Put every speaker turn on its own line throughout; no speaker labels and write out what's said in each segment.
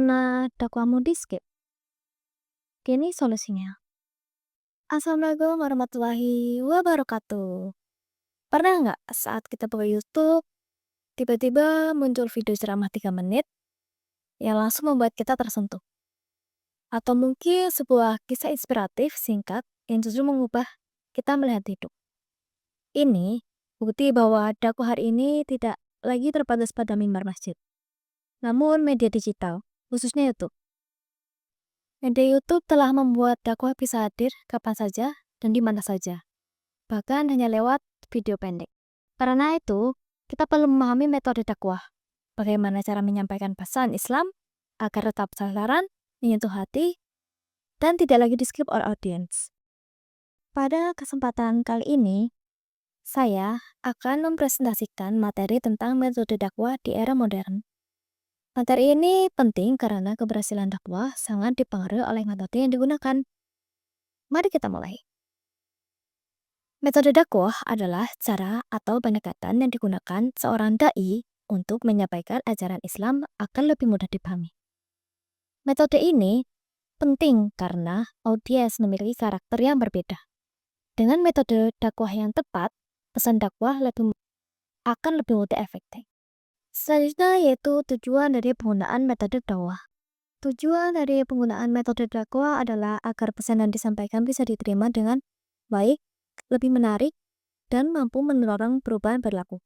pernah dakwamu di-skip? Kini solusinya. Assalamualaikum warahmatullahi wabarakatuh. Pernah nggak saat kita buka YouTube, tiba-tiba muncul video ceramah 3 menit yang langsung membuat kita tersentuh? Atau mungkin sebuah kisah inspiratif singkat yang justru mengubah kita melihat hidup. Ini bukti bahwa dakwah hari ini tidak lagi terbatas pada mimbar masjid, namun media digital, khususnya YouTube. Media YouTube telah membuat dakwah bisa hadir kapan saja dan di mana saja, bahkan hanya lewat video pendek. Karena itu, kita perlu memahami metode dakwah, bagaimana cara menyampaikan pesan Islam agar tetap sasaran, menyentuh hati, dan tidak lagi di-skip oleh audience. Pada kesempatan kali ini, saya akan mempresentasikan materi tentang metode dakwah di era modern. Materi ini penting karena keberhasilan dakwah sangat dipengaruhi oleh metode yang digunakan. Mari kita mulai. Metode dakwah adalah cara atau pendekatan yang digunakan seorang dai untuk menyampaikan ajaran Islam agar lebih mudah dipahami. Metode ini penting karena audiens memiliki karakter yang berbeda. Dengan metode dakwah yang tepat, pesan dakwah akan lebih mudah efektif. Selanjutnya yaitu tujuan dari penggunaan metode dakwah. Tujuan dari penggunaan metode dakwah adalah agar pesan yang disampaikan bisa diterima dengan baik, lebih menarik, dan mampu mendorong perubahan perilaku.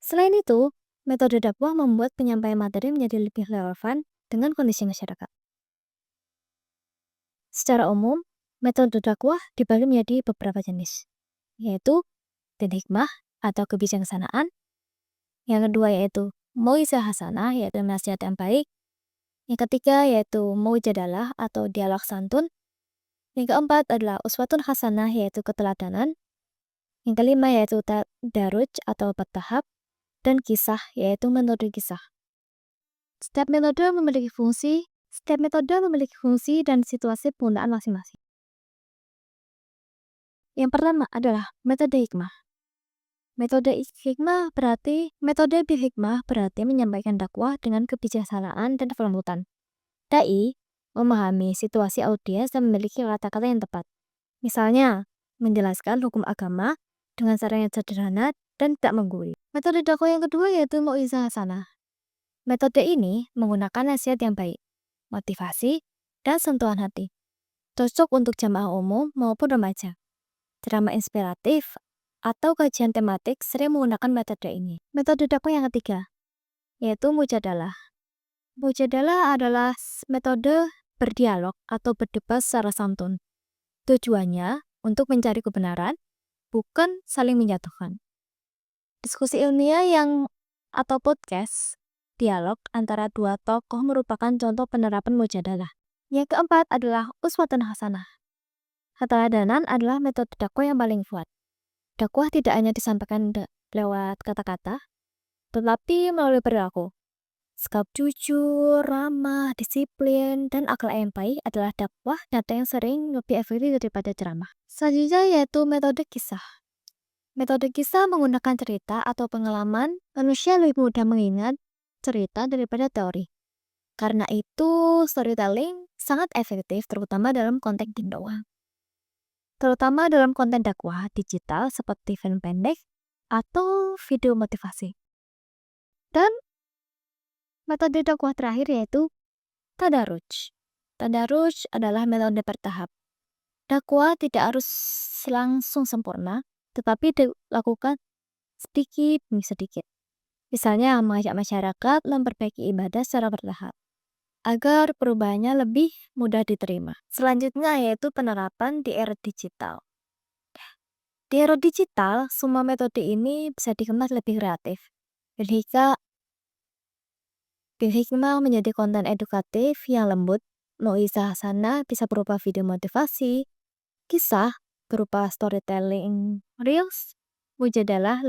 Selain itu, metode dakwah membuat penyampaian materi menjadi lebih relevan dengan kondisi masyarakat. Secara umum, metode dakwah dibagi menjadi beberapa jenis, yaitu hikmah atau kebijaksanaan. Yang kedua yaitu mau'izah hasanah, yaitu nasihat yang baik. Yang ketiga yaitu mujadalah atau dialog santun. Yang keempat adalah uswatun hasanah, yaitu keteladanan. Yang kelima yaitu tadarruj atau bertahap. Dan kisah, yaitu metode kisah. Setiap metode memiliki fungsi dan situasi penggunaan masing-masing. Yang pertama adalah metode hikmah. Metode hikmah berarti menyampaikan dakwah dengan kebijaksanaan dan kelembutan. Dai memahami situasi audiens dan memiliki kata-kata yang tepat. Misalnya, menjelaskan hukum agama dengan cara yang sederhana dan tidak menggurui. Metode dakwah yang kedua yaitu mau'izah hasanah. Metode ini menggunakan nasihat yang baik, motivasi, dan sentuhan hati. Cocok untuk jamaah umum maupun remaja. Ceramah inspiratif atau kajian tematik sering menggunakan metode ini. Metode dakwah yang ketiga yaitu mujadalah. Mujadalah adalah metode berdialog atau berdebat secara santun. Tujuannya untuk mencari kebenaran, bukan saling menjatuhkan. Diskusi ilmiah atau podcast dialog antara dua tokoh merupakan contoh penerapan mujadalah. Yang keempat adalah uswatun hasanah. Keteladanan adalah metode dakwah yang paling kuat. Dakwah tidak hanya disampaikan lewat kata-kata, tetapi melalui perilaku. Sikap jujur, ramah, disiplin, dan akhlak yang baik adalah dakwah nyata yang sering lebih efektif daripada ceramah. Selanjutnya yaitu metode kisah. Metode kisah menggunakan cerita atau pengalaman. Manusia lebih mudah mengingat cerita daripada teori. Karena itu, storytelling sangat efektif terutama dalam konteks dakwah. Terutama dalam konten dakwah digital seperti film pendek atau video motivasi. Dan metode dakwah terakhir yaitu tadarruj. Tadarruj adalah metode bertahap. Dakwah tidak harus langsung sempurna, tetapi dilakukan sedikit demi sedikit. Misalnya mengajak masyarakat memperbaiki ibadah secara bertahap, agar perubahannya lebih mudah diterima. Selanjutnya yaitu penerapan di era digital. Di era digital, semua metode ini bisa dikemas lebih kreatif. Hikmah menjadi konten edukatif yang lembut. Mau'izah hasanah bisa berupa video motivasi. Kisah berupa storytelling reels. Mujadalah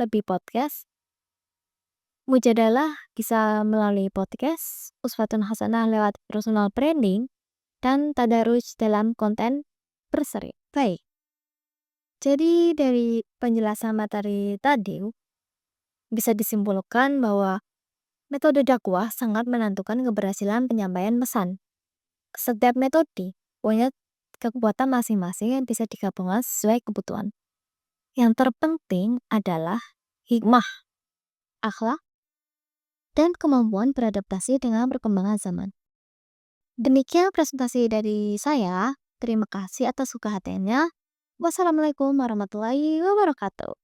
bisa melalui podcast. Uswatun hasanah lewat personal branding. Dan tadarruj dalam konten berseri. Baik. Jadi dari penjelasan materi tadi bisa disimpulkan bahwa Metode dakwah sangat menentukan keberhasilan penyampaian pesan. Setiap metode punya kekuatan masing-masing yang bisa digabungkan sesuai kebutuhan. Yang terpenting adalah hikmah, akhlak, dan kemampuan beradaptasi dengan perkembangan zaman. Demikian presentasi dari saya. Terima kasih atas suka hatinya. Wassalamualaikum warahmatullahi wabarakatuh.